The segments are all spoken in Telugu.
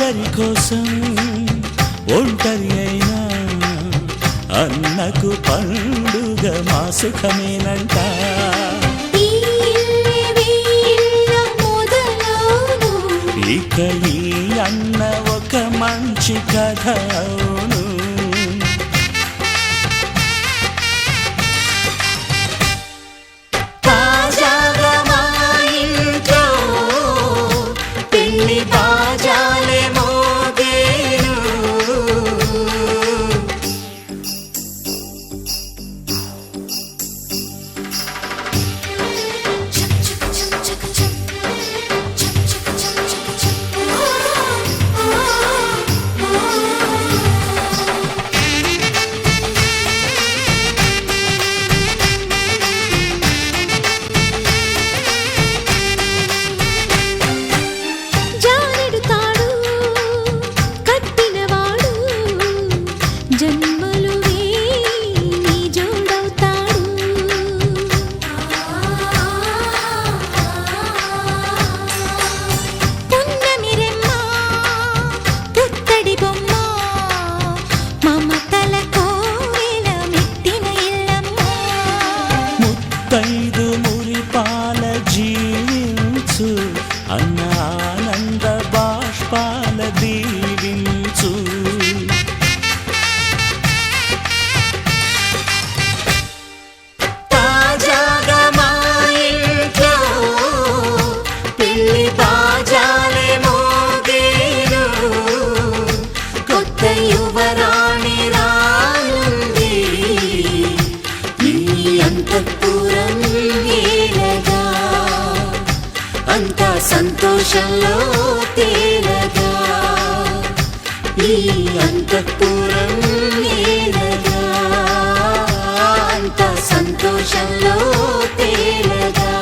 అందరి కోసం ఒంటరి అయినా అన్నకు పండుగ మా సుఖమేనంట. ఇక ఈ అన్న ఒక మంచి కథ అవును. తాజాగా మా ఇంట్లో పెళ్లి బాజాలే మోగేను. ముత్తైదు మురిపాల జీవించు అన్న ఆనంద బాష్పాల దీవించు. తాజాగా మా ఇంట్లో పెళ్లి బాజాలే మోగేను. కొత్త యువరాణి రానుంది ఈ అంతఃపురం ఏలగా. అంతా సంతోషంలో తేలగా ఈ అంతఃపురం ఏలగా. అంతా సంతోషంలో తేలగా.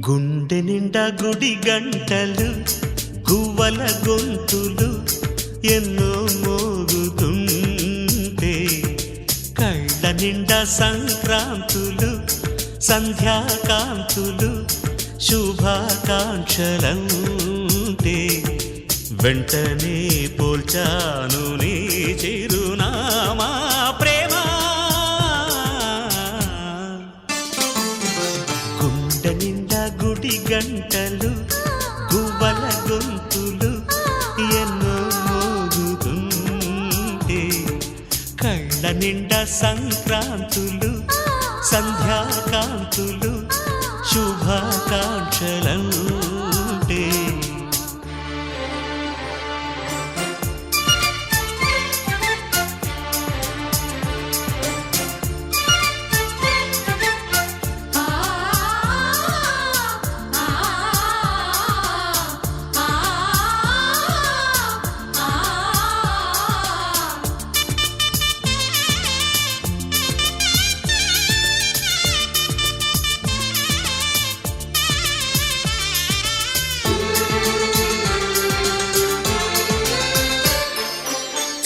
గుండె నిండా గుడి గంటలు గువ్వల గొంతులు ఎన్నో మోగుతుంటే, కళ్ళ నిండా సంక్రాంతులు సంధ్యాకాంతులు శుభాకాంక్షలంటే, వెంటనే పోల్చాను నీ చిరునామా ప్రేమ. గుండె నిండా గుడి గంటలు గువ్వల గొంతులు ఎన్నో మోగుతుంటే, కళ్ళ నిండా సంక్రాంతులు సంధ్యాకాంతులు శుభాకాంక్షలంటే.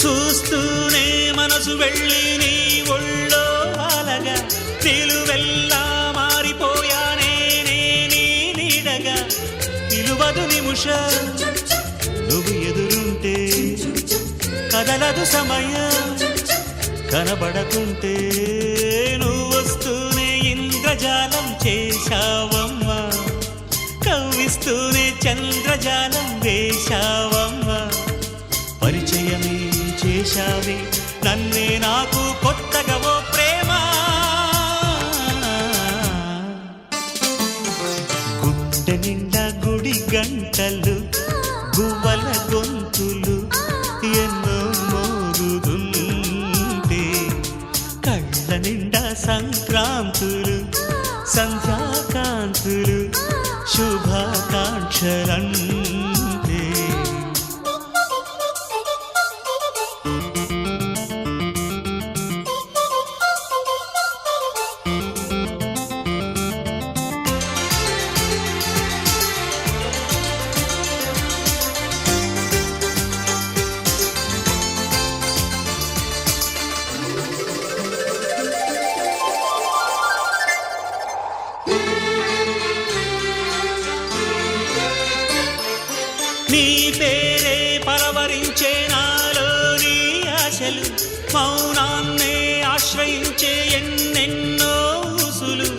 చూస్తూనే మనసు వెళ్ళి నీ ఒళ్ళో అలగా, నిలువెల్లా మారిపోయానే నీ నీడగా. నిలువదు నిమిషం నువ్వు ఎదురుంటే, కదలదు సమయం కనబడకుంటే. నువ్వు వస్తూనే ఇంద్రజాలం చేశావమ్మా, కవ్విస్తూనే చంద్రజాలం వేశావమ్మా. పరిచయమే చేశావే నన్నే నాకు కొత్తగా ఓ ప్రేమ. గంటలు గువ్వల గొంతులు ఎన్నో మోగుతుంటే కళ్ళ నిండా సంక్రాంతులు సంధ్యాకాంతులు శుభాకాంక్షలంటే నీ పేరే పరవరించే నాలోని ఆశలు మౌనాన్నే ఆశ్రయించే ఎన్నెన్నో ఊసులు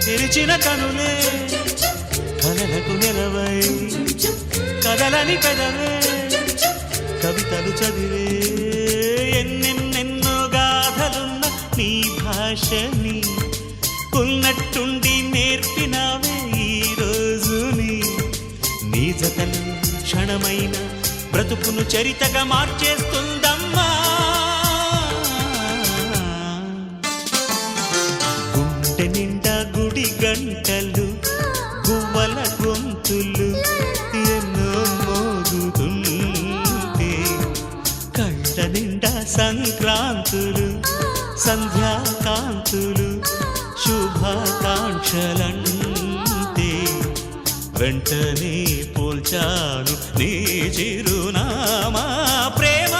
తెరిచిన కనులే కలలకు నెలవై కదలని కదవే కవితలు చదివే ఎన్నెన్నెన్నో గాథలున్న నీ భాషని ఉన్నట్టుండి నేర్పినావే ఈ రోజుని నీ జతలు క్షణమైన బ్రతుకును చరితగా మార్చేస్తుందమ్మా గుండె నిండా గుడి గంటలు గువ్వల గొంతులు ఎన్నో మోగుతుంటే కళ్ళ నిండా సంక్రాంతులు సంధ్యాకాంతులు శుభాకాంక్షలంటే వెంటనే పోల్చాను నీ చిరునామా ప్రేమ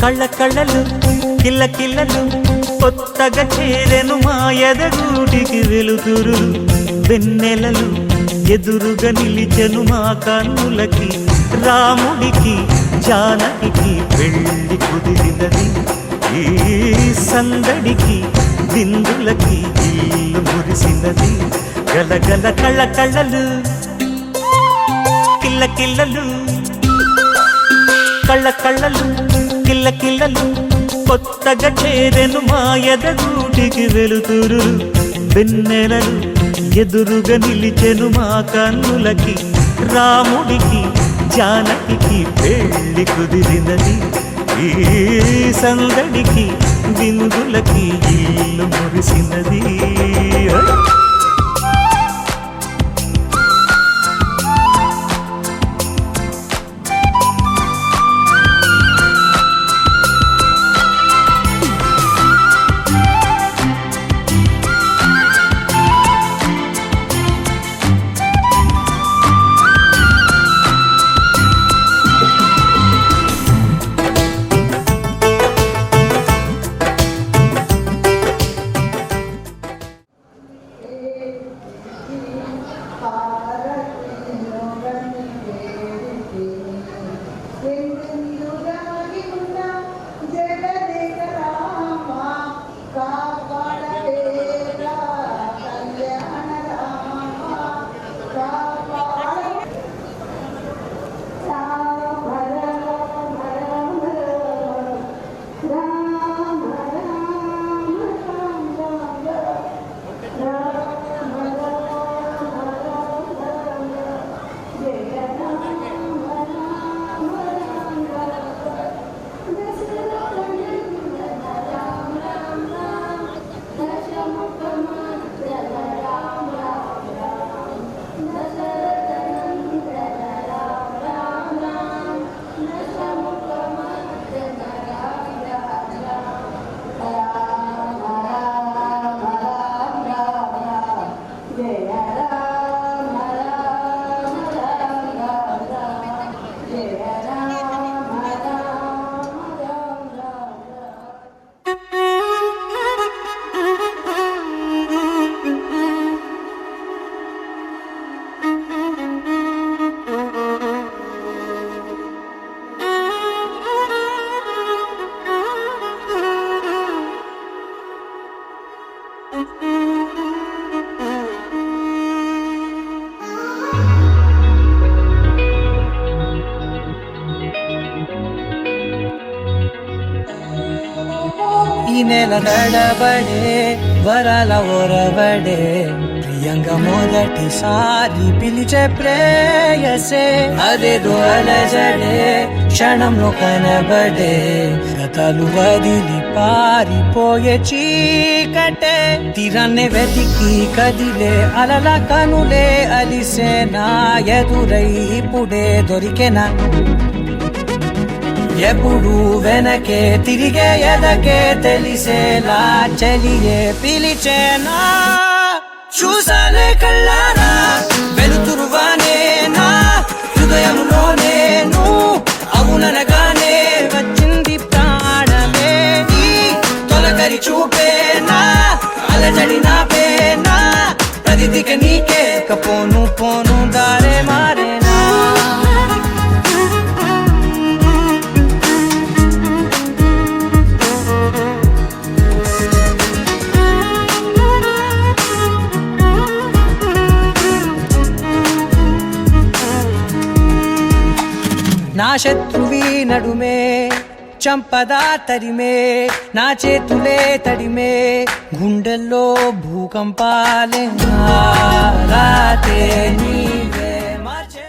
కళ్ళ కళ్ళలు కిల్ల కిల్లలు కొత్తగా చేరెను మా ఎదగూటికి వెలుతురు వెన్నెలలు ఎదురుగా నిలిచెను మా కన్నులకి రాముడికి జానకి పెళ్లి కుదిరినది ఈ సందడికి విందులకి ఇల్లు మురిసినది గలగల కళ్ళ కళ్ళలు కిల్ల కిల్లలు కళ్ళ కళ్ళలు కిల్ల కిల్లలు కొత్తగా చేరెను మా ఎదగూటికి వెలుతురు వెన్నెలలు ఎదురుగా నిలిచెను మా కన్నులకి రాముడికి జానకి పెళ్లి కుదిరినది ఈ సందడికి విందులకి ఇల్లు మురిసినది వెన్నెల దడబడే వరాల ఒరబడే ప్రియంగా మొదటిసారి పిలిచే ప్రేయసే అదేదో అలజడే క్షణంలో కనబడే గతాలు వదిలి పారిపోయే చీకటే తీరాన్నే వెతికి కదిలే అలల కనులే అలిసే నా ఎదురై ఇప్పుడే దొరికెనా ఎప్పుడు వెనకే తిరిగే ఎదకే తెలిసేలా చలియే పిలిచేనా చూసాలే కళ్ళారా వెలుతురువానే నా హృదయంలో నేను అవుననగానే వచ్చింది ప్రాణమే నీ తొలకరి చూపేనా అలజడి నా పేనా ప్రతిదిక నీకే కపోను పోను దారే మారేనా నా శత్రువి నడుమే చంపదా తరిమే నా చేతులే తడిమే గుండెల్లో భూకంపాలే రాతే నీవే మార్చే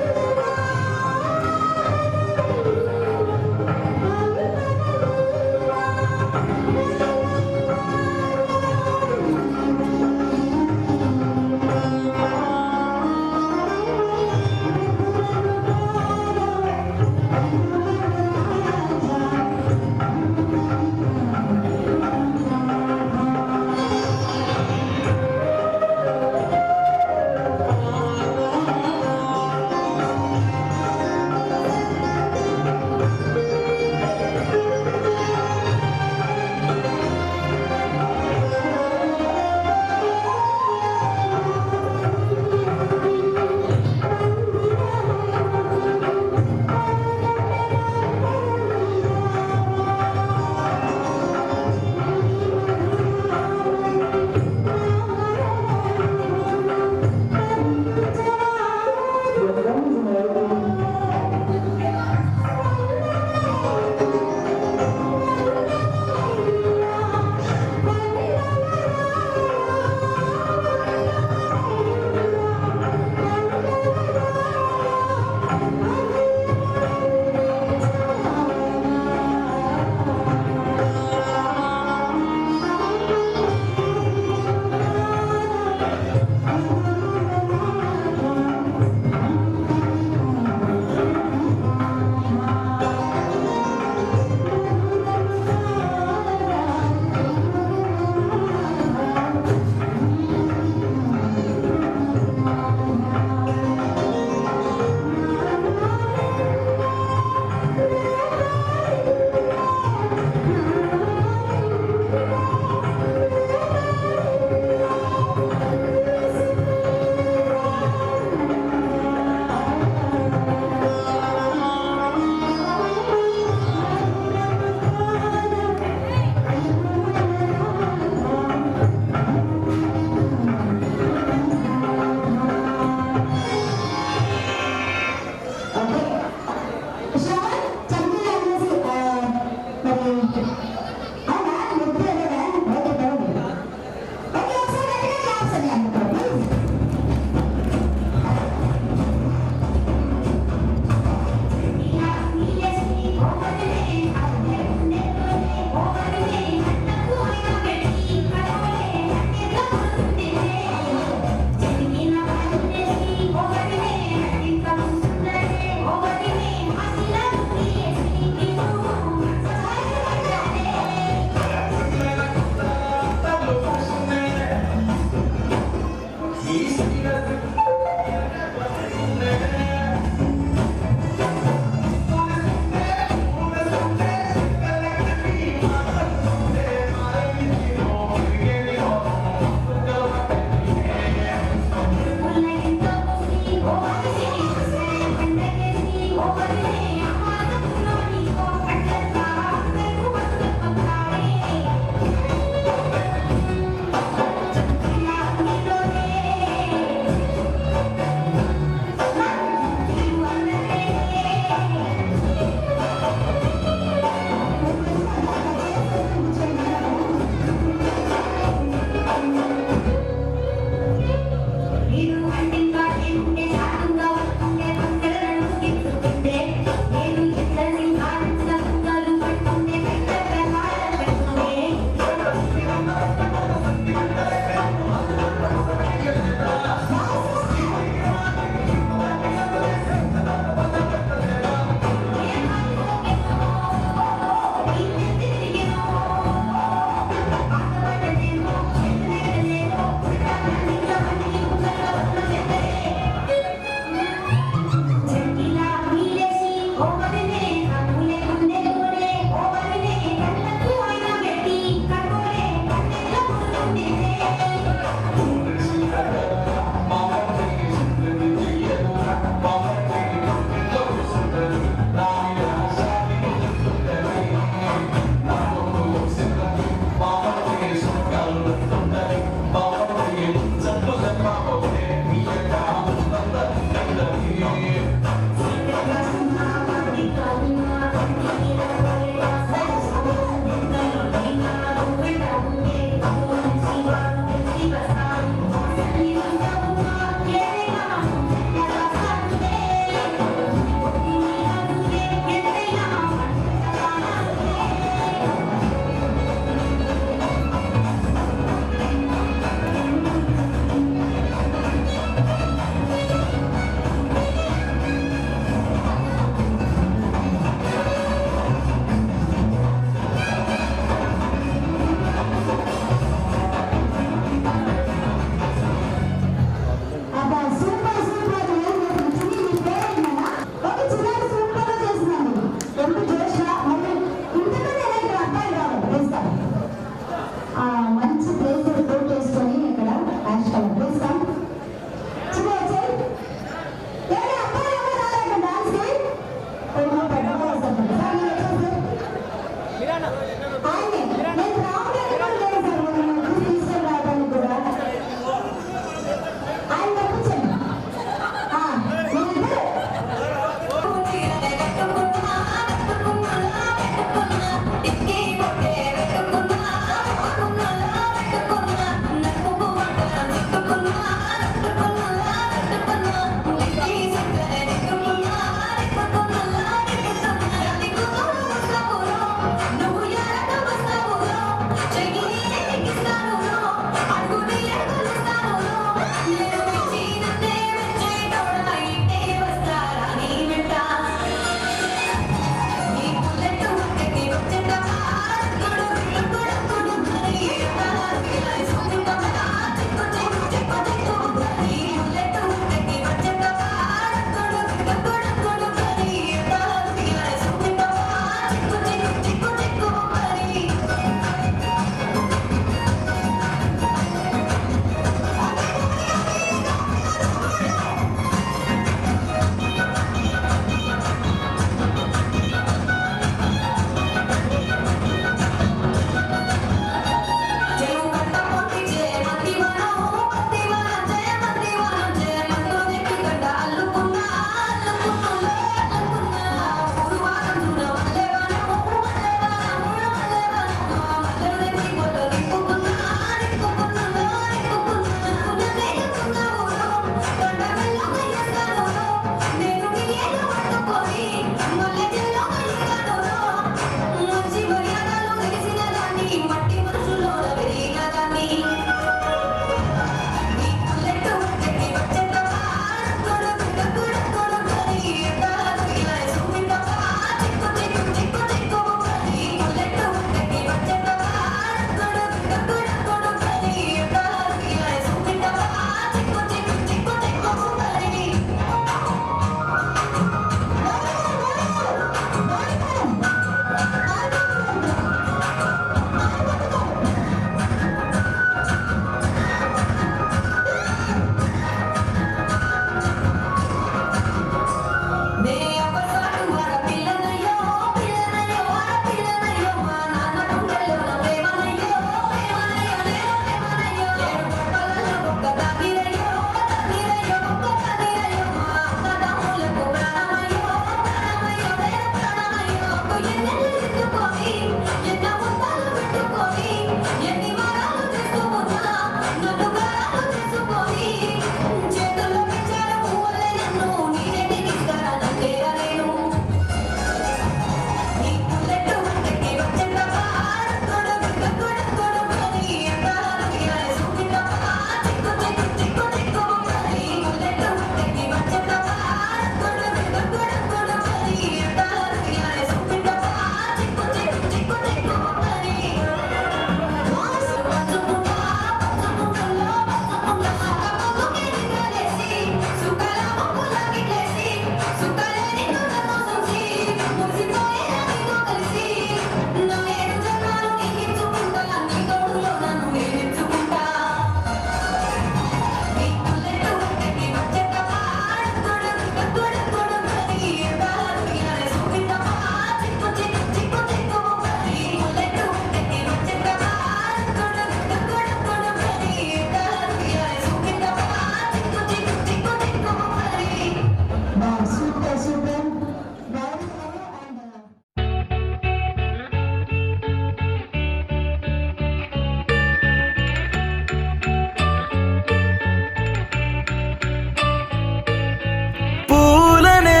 పూలనే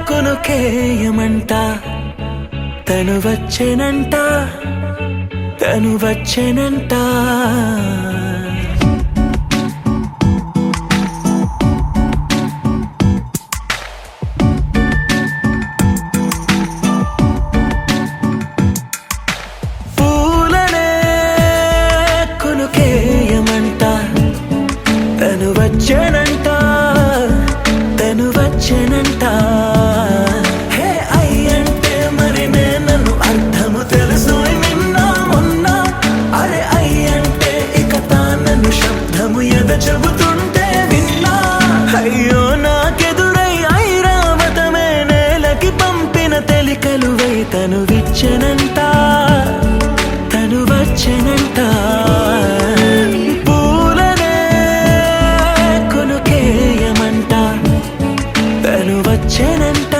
కొనుకేయమంట తను వచ్చెనంట తను వచ్చెనంట పూలనే కొనుకేయమంట తను వచ్చెనంట తను వచ్చెనంట హే అయ్యంటే మరి నన్ను అర్థము తెలుసు నిన్న మొన్న అరే అయ్యంటే ఇక తానను శబ్దము ఎద చెబుతుంటే విన్నా అయ్యో నాకెదురై ఐరావతమే నేలకి పంపిన తెలికలువై తను విచ్చెనంట తను వచ్చెనంట వచ్చెనంట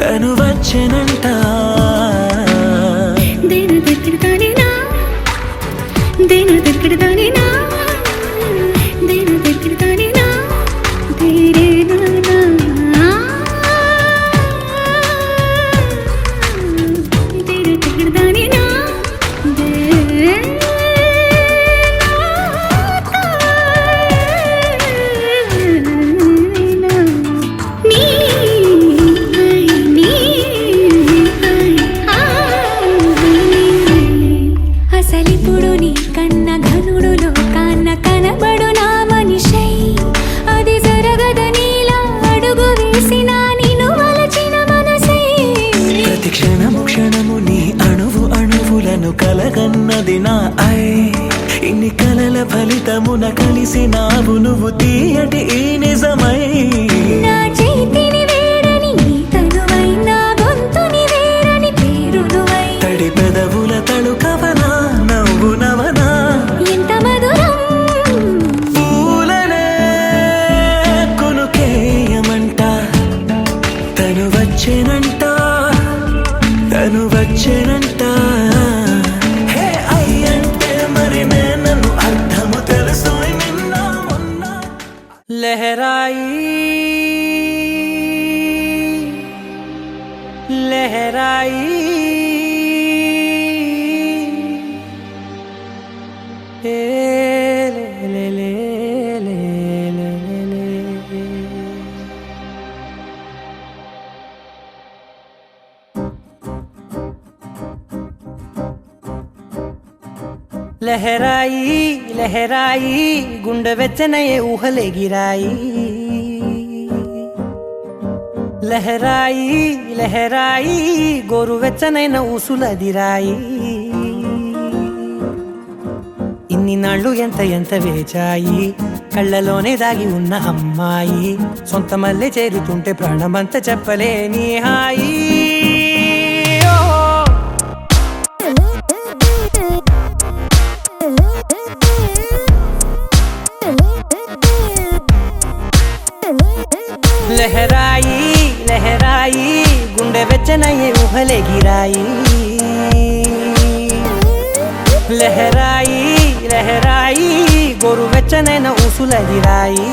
తను వచ్చెనంట దేన దగ్గరదానేనా దేన దగ్గరదానేనా దేన దగ్గరదానేనా దేరేనా దేన దగ్గరదానేనా అసలిప్పుడు నీ కన్న ఘనుడులో కన్న కనబడు నా మనిషై అది జరగదనిలా అడుగు వేసిన నిన్ను వలచిన మనసై ప్రతి క్షణము క్షణము నీ అణువు అణువులను కలగన్నది నా ఐ ఇన్ని కలల ఫలితమున కలిసినావు నువ్వు తీయటి ఈ నిజమై నా చేతిని వేడని నీ తనువై నా గొంతుని వేరని పేరు నువ్వై తడి పెదవుల తడుకవనా నవ్వు నవనా ఎంత మధురం పూలనే కొనుకేయమంట తను వచ్చెనంట తను వచ్చెనంట హే అయ్యంటే మరి నన్ను అర్థము తెలుసు నిన్న మొన్న लहराई लहराई ए ले ले ले ले ले ले लहराई लहराई गुंड వెచ్చనయే ఊహలే గిరాయి లహరాయి లహరాయి గోరు వెచ్చనైన ఊసులదిరాయి ఇన్ని నాళ్ళు ఎంత ఎంత వేచాయి కళ్ళలోనే దాగి ఉన్న అమ్మాయి సొంత మల్లె చేరుతుంటే ప్రాణమంత చెప్పలేని హాయి లహరాయి లహరాయి గుండె వెచ్చనయ్యే ఊహలే గిరాయి లహరాయి లహరాయి గోరు వెచ్చనైన ఊసులదిరాయి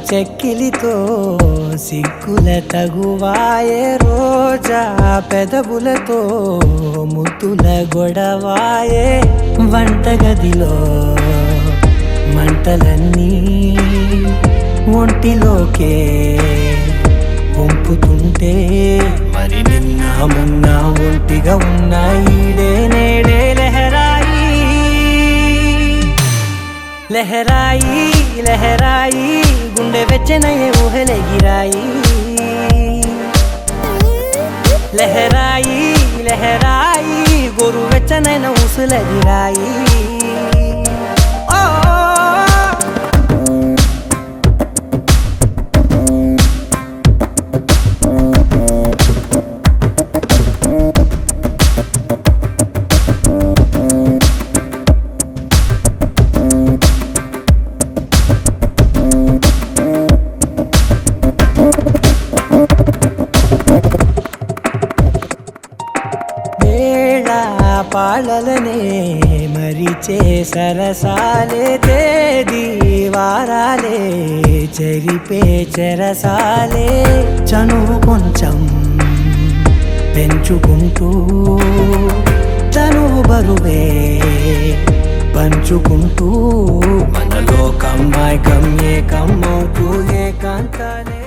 చెక్కిలితో సిగ్గుల తగువాయే రోజా పెదవులతో ముద్దుల గొడవాయే వంటగదిలో మంటలన్నీ ఒంటిలోకే వంపుతుంటే మరి నిన్న మొన్న ఒంటిగా ఉన్న ఈడే నేడే లహరాయి లహరాయి లహరాయి గుండె వెచ్చనయ్యే ఊహలెగిరాయి లహరాయి లహరాయి గోరు వెచ్చనైన ఊసులెగిరాయి పాలలనే మరిచే సరసాలే తేదీ వారాలే చెరిపే చెరసాలే చనువు కొంచెం పెంచుకుంటూ చనువు బరువే పంచుకుంటూ మనలో కమ్మాయి కమ్మే కమ్మవుతూ ఏకాంతాలే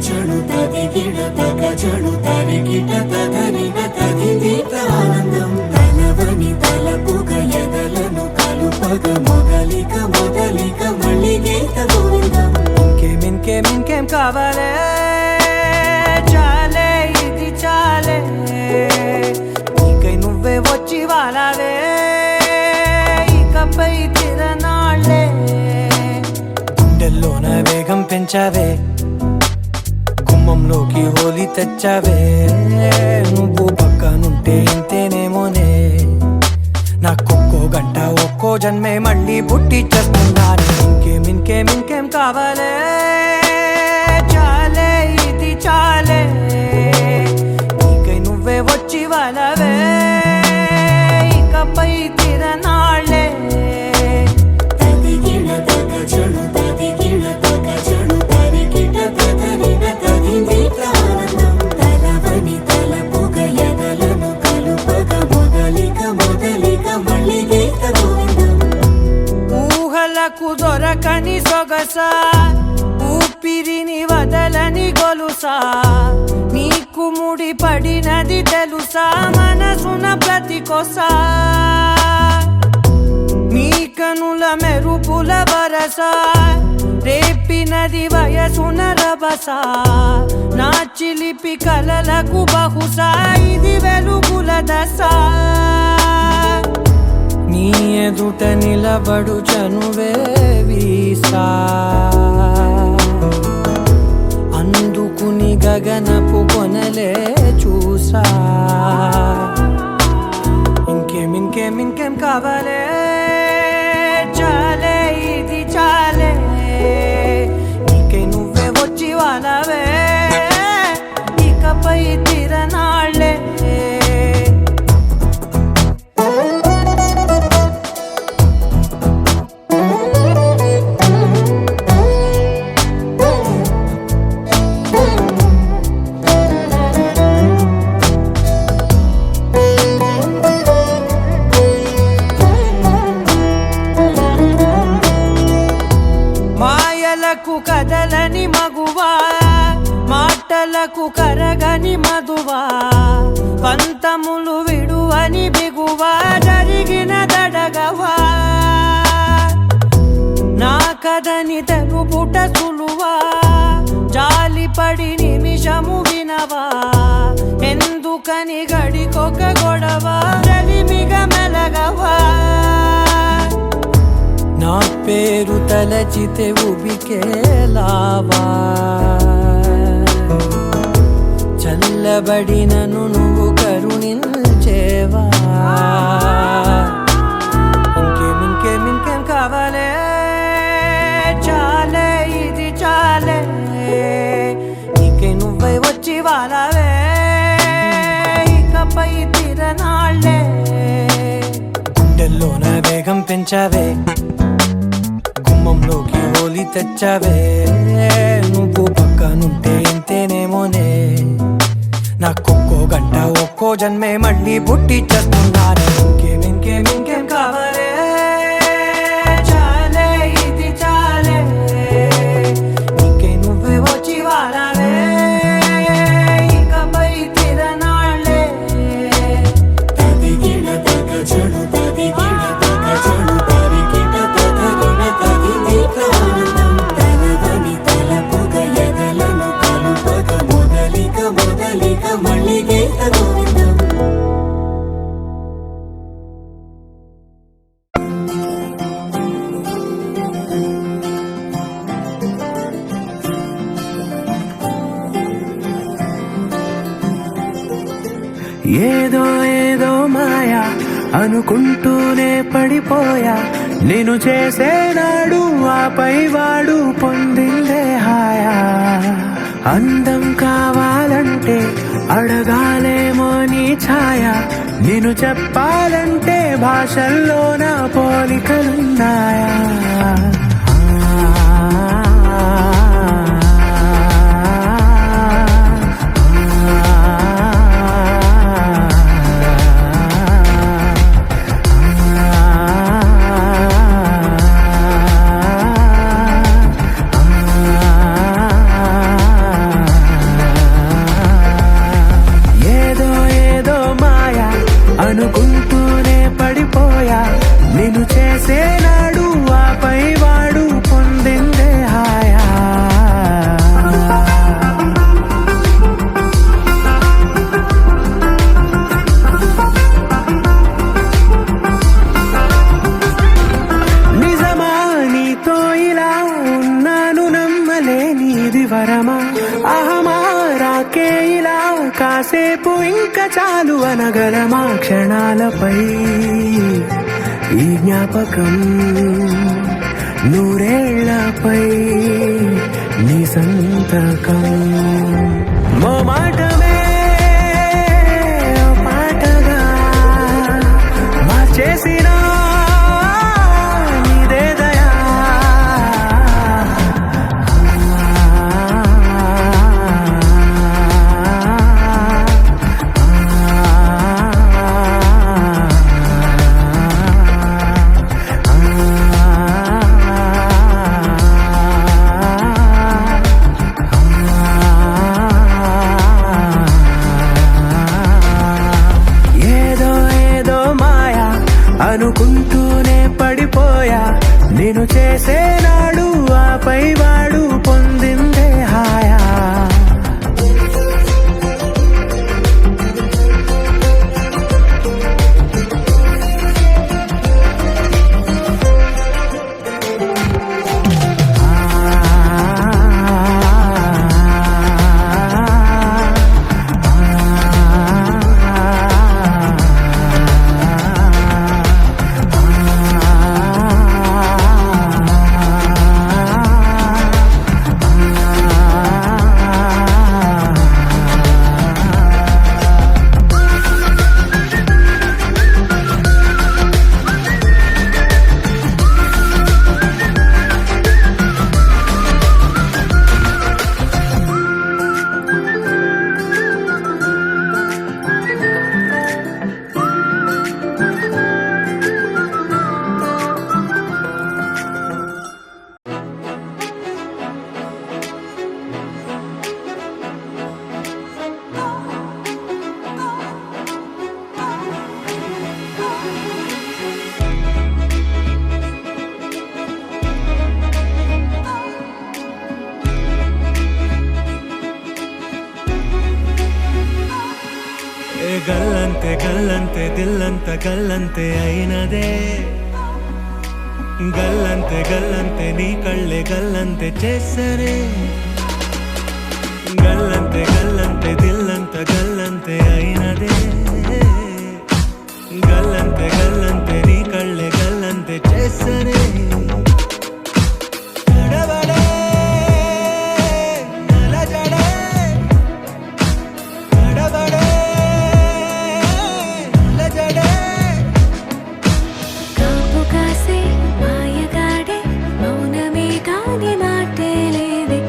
చడు తదిగిడ తగ చడు తరిగిట తగరిన తదిదీత ఆనందం తలవని తలపుగ ఎదలను కలుపగ మొదలిక మొదలిక మళ్ళీ గీత గోవిందం ఇంకేం కావాలే చాలే ఇది చాలే నీకై నువ్వే వచ్చి వాలావే ఇకపై తిరనాళ్ళే గుండెల్లోన వేగం పెంచావే గుమ్మంలోకి హోలీ తెచ్చావే నువ్వు పక్కనుంటే ఇంతేనేమోనే నాకొక్కో గంట ఒక్కో జన్మే మళ్ళీ పుట్టి చేస్తున్నాను ఇంకేం కావాలే చాలే ఇది చాలే నీకై నువ్వే వచ్చి వాళ్ళవే ఇకపై తిరనాళ్ళే ఊహలకు దొరకని సొగస ఊపిరిని వదలని గొలుసా నీకు ముడి పడినది తెలుసా మనసున ప్రతి కొసా నీ కనుల మెరుపుల వరస రేపినది వయసున రభస నా చిలిపి కలలకు బహుశా ఇది వెలుగుల దశ నీ ఎదుట నిలబడు చనువే వీసా అందుకుని గగనపు కొనలే చూసా ఇంకేం కావాలే చాలే ఇది చాలే నీకై నువ్వే వచ్చి వాళ్ళవే ఇకపై తిరనాళ్ళే కదలని మగువా మాటలకు కరగని మధువా పంతములు విడువని బిగువా జరిగిన దడగవా నా కదని తెలుపుట సులువా జాలిపడి నిమిషము వినవా ఎందుకని గడికొక గొడవ రవిమిగ మెలగవా నా పేరు తలచితే ఉబికేలావా చల్లబడినను నువ్వు కరుణించేవా ఇంకేం కావాలే చాలే ఇది చాలే నీకై నువ్వై వచ్చి వాళ్ళవే ఇకపై తిరనాళ్ళే గుండెల్లోన వేగం పెంచావే గుమ్మంలోకి హోలీ తెచ్చావే నువ్వు పక్కనుంటే ఇంతేనేమోనే నాకొక్కో గంట ఒక్కో జన్మే మళ్ళీ పుట్టి చేస్తున్నాను ఇంకేం కావాలే చాలే ఏదో ఏదో మాయా అనుకుంటూనే పడిపోయా నేను చేసేనాడు ఆపై వాడు పొందిందే హాయా అందం కావాలంటే అడగాలేమో నీ ఛాయ నేను చెప్పాలంటే భాషల్లో నా పోలికలున్నాయా అనుకుంటూనే పడిపోయా నేను చేసేనాడు ఆపై వాడు పొందిందే హాయా నిజమా నీతో ఇలా ఉన్నాను నమ్మలేనిది వరమా అహమా రాకే ఇలా కాసేపు ఇంకా చాలు అనగలమా క్షణాలపై ఈ జ్ఞాపకం నూరేళ్లపై నీ సంతకం మో మాటమే ఓ పాటగా మార్చేసిన నీదే దయా అనుకుంటూనే పడిపోయా నేను చేసేనాడు ఆపై వాడు పొందిందే హాయా గల్లంతే గల్లంతే దిల్లంత గల్లంతే అయినదే గల్లంతే గల్లంతే నీ కళ్ళే గల్లంతే చేసరే గల్లంతే గల్లంతే దిల్లంత గల్లంతే అయినదే గల్లంతే గల్లంతే నీ కళ్ళే గల్లంతే చేసరే మాయగాడే మౌనమే కాని మాటే లేదే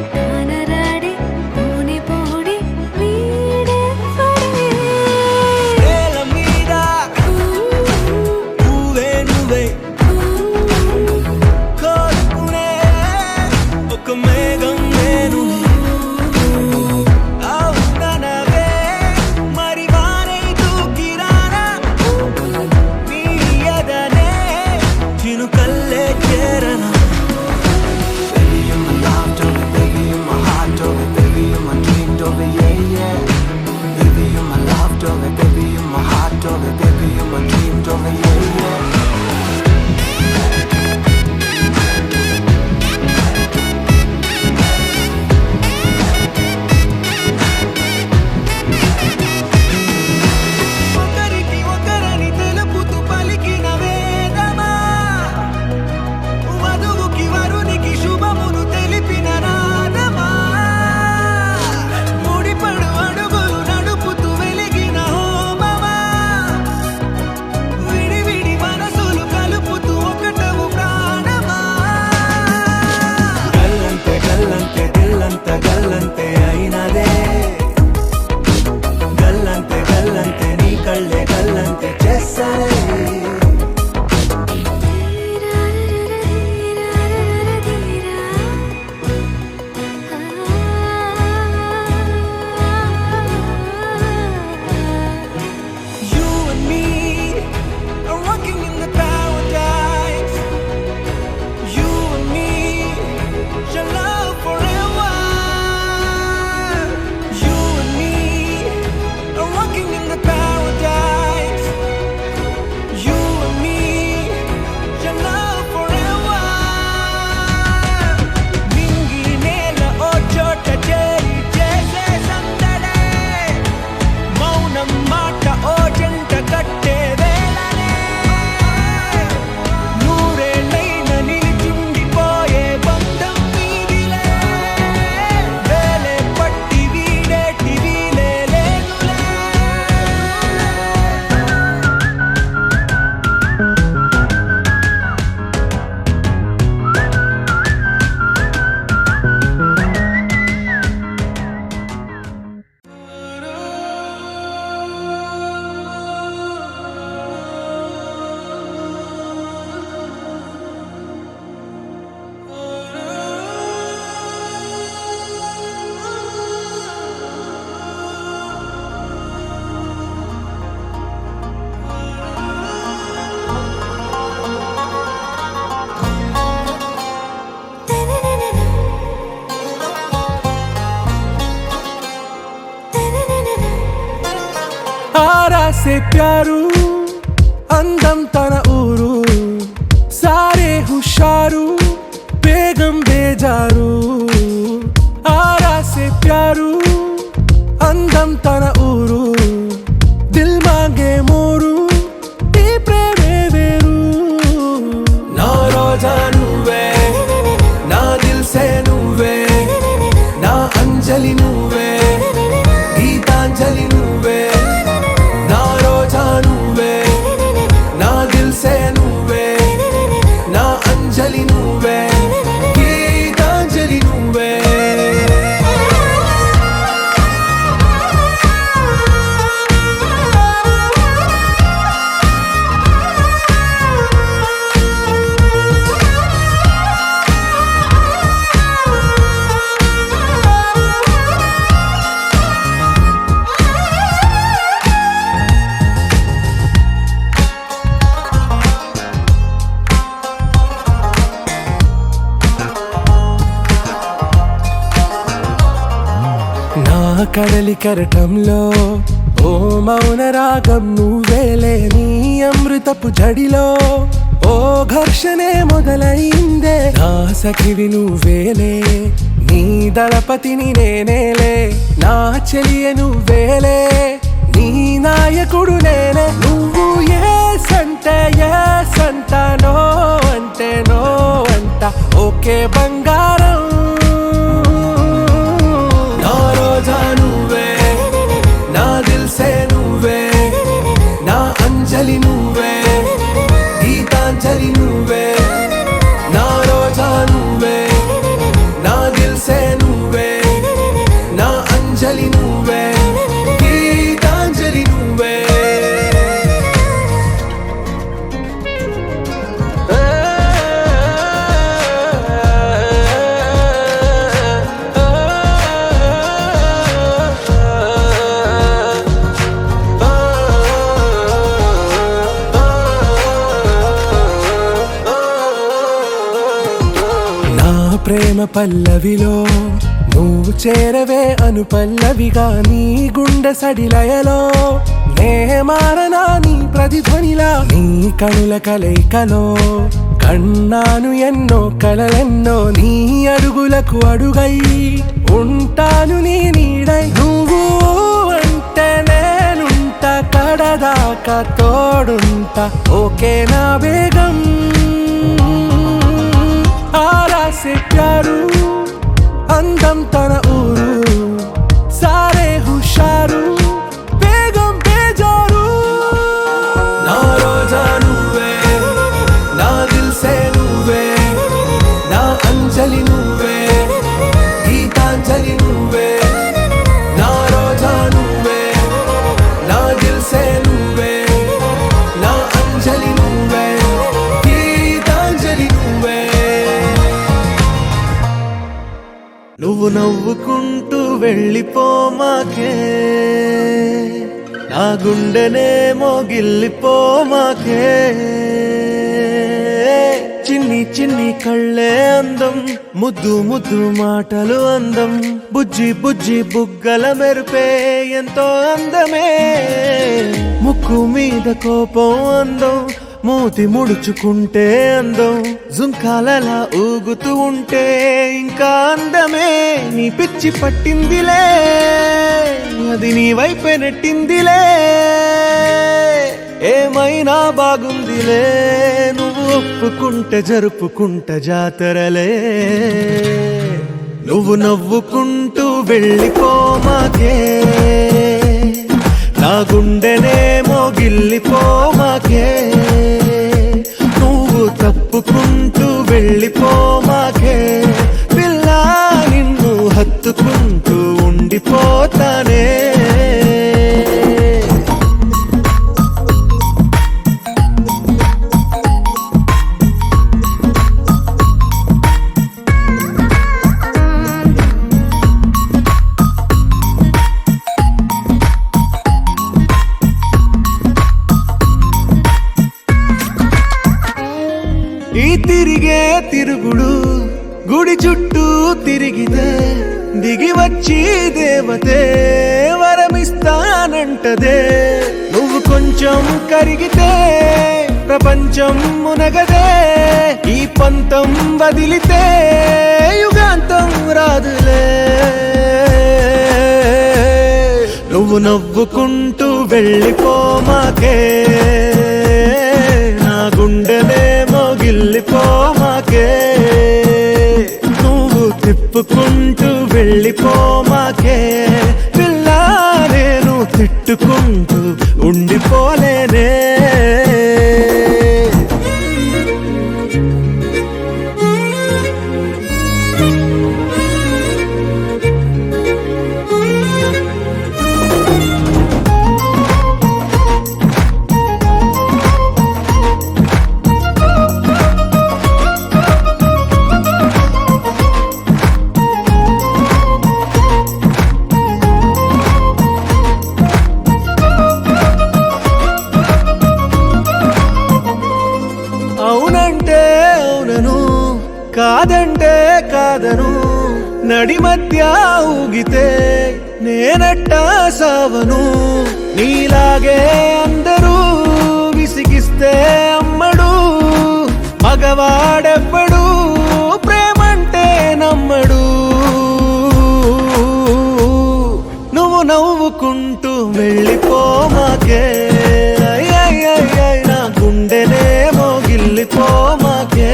ఆరాసే ప్యారు అందం తన ఊరు సారే హుషారు బేగం బేజారు ఆరాసే ప్యారు అందం తన ఊరు దిల్ మాంగే మోరు ఈ ప్రేమే వేరు నా రోజా నువ్వే నా దిల్ సే నువ్వే నా అంజలి నువ్వే గీతాంజలి నువ్వే నా రోజా నువ్వే నా దిల్ సే నువ్వే నా అంజలి నువ్వే గీతాంజలి నువ్వే నా కడలి కరటంలో ఓ మౌన రాగం నువ్వేలే నీ అమృతపు జడిలో ఓ ఘర్షణే మొదలైందే నా సఖివి నువ్వేలే నీ దళపతిని నేనేలే నా చెలియ నువ్వేలే నీ నాయకుడు నేనే నువ్వు ఏ సంట నో అంటే నో అంట ఓకే బంగారం నా రోజా నువ్వే నా దిల్ సే నువ్వే నా అంజలి నువ్వే గీతాంజలి నువ్వే నా రోజా నువ్వే నా దిల్ సే నువ్వే నా అంజలి నువ్వే గీతాంజలి నువ్వే నా ప్రేమ పల్లవిలో నువ్వు చేరవే అను పల్లవిగా నీ గుండె సడిలయలో నే మారనా నీ ప్రతిధ్వనిలా నీ కనుల కలయికలో కన్నాను ఎన్నో కలలెన్నో నీ అడుగులకు అడుగై ఉంటాను నీ నీడై నువ్వు అంటే నేనుంట కడదాకా తోడుంటా ఓకే నా బేగం ఆరాసే ప్యారు అందం తన ఊరు సారే హుషారు బేగం బేజారు నా రోజా నువ్వే నా దిల్ సే నువ్వే నా అంజలి నువ్వే గీతాంజలి నువ్వే నా రోజా నువ్వే నా దిల్ సే నువ్వే నా అంజలి నువ్వే గీతాంజలి నువ్వే నువ్వు నవ్వుకుంటూ వెళ్ళిపోమాకే నా గుండెనే మోగిల్లిపోమాకే చిన్ని చిన్ని కళ్ళే అందం ముద్దు ముద్దు మాటలు అందం బుజ్జి బుజ్జి బుగ్గల మెరుపే ఎంతో అందమే ముక్కు మీద కోపం అందం మూతి ముడుచుకుంటే అందం జుంకాలలా ఊగుతూ ఉంటే ఇంకా అందమే నీ పిచ్చి పట్టిందిలే అది నీ వైపే నెట్టిందిలే ఏమైనా బాగుందిలే నువ్వు ఒప్పుకుంటే జరుపుకుంటే జాతరలే నువ్వు నవ్వుకుంటూ వెళ్ళిపోమాకే నా గుండెనే మోగిల్లిపోమాకే నువ్వు తప్పుకుంటూ వెళ్ళిపోమాకే పిల్ల నిన్ను హత్తుకుంటూ ఉండిపోతానే ఈ తిరిగే తిరుగుడు గుడి చుట్టూ తిరిగితే దిగి వచ్చి దేవతే వరమిస్తానంటదే నువ్వు కొంచెం కరిగితే ప్రపంచం మునగదే, ఈ పంతం వదిలితే యుగాంతం రాదులే. నువ్వు నవ్వుకుంటూ వెళ్ళిపోమాకే, నా గుండెలేమో గిల్లిపోమాకే. నువ్వు తిప్పుకుంటూ వెళ్ళిపోమాకే పిల్ల, నేను తిట్టుకుంటూ ఉండిపోలేనే. అవునంటే అవునను, కాదంటే కాదను, నడి మధ్య ఊగితే నేనట్టా సావను. నీలాగే అందరూ విసిగిస్తే అమ్మడు, మగవాడెవ్వడు ప్రేమంటే నమ్మడు. నువ్వు నవ్వుకుంటూ వెళ్ళిపోమాకే, నా గుండెనేమో గిల్లిపోమాకే.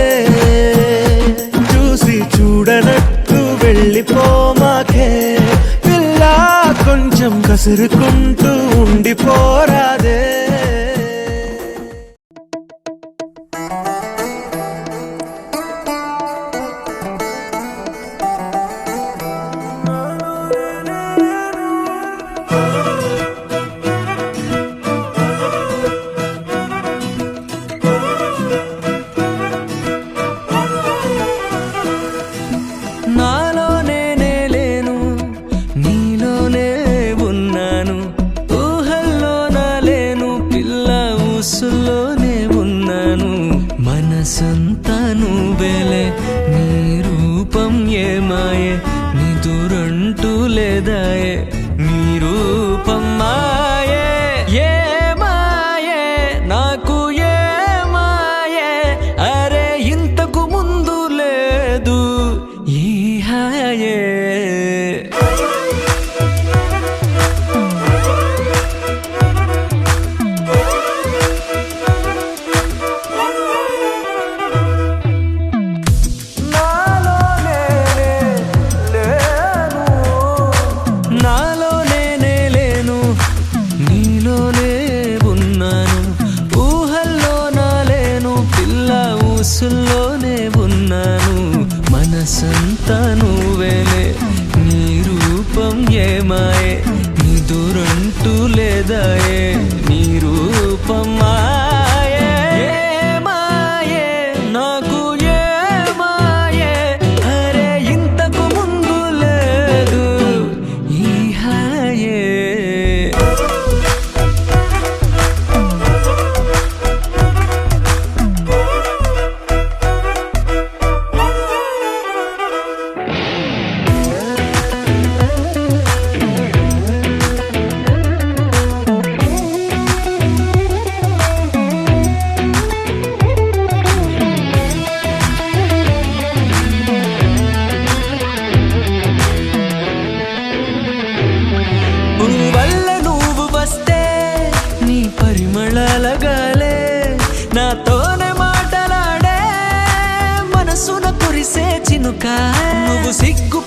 చూసి చూడనట్టు వెళ్ళిపోమాకే పిల్ల, కొంచెం కసురుకుంటూ ఉండిపోరాదే. నాలో నేనే లేను, నీలోనే ఉన్నాను. ఊహల్లో నా లేను పిల్ల, ఊసుల్లోనే ఉన్నాను. మనసంతా నువ్వేలే, నీ రూపం ఏమాయే, నిదురంటూ లేదాయే, నీ రూపం మాయే. ఏ మాయే నాకు ఏ మాయే, అరే ఇంతకు ముందు లేదు ఈ హాయే. నాలో నేనే లేను, నీలోనే ఉన్నాను. ఊహల్లో నా లేను పిల్ల, ఊసుల్లోనే ఉన్నాను. మనసంతా నువ్వేలే, నీ రూపం ఏమాయే, నిదురంటూ లేదాయే, నీ రూపం మాయే. ఏ మాయే నాకు ఏ మాయే, అరే ఇంతకు ముందు లేదు ఈ హాయే. వల్ల నువ్వు వస్తే నీ పరిమళాలగాలే, నాతోనే మాటలాడే మనసున కురిసే చినుక. నువ్వు సిగ్గు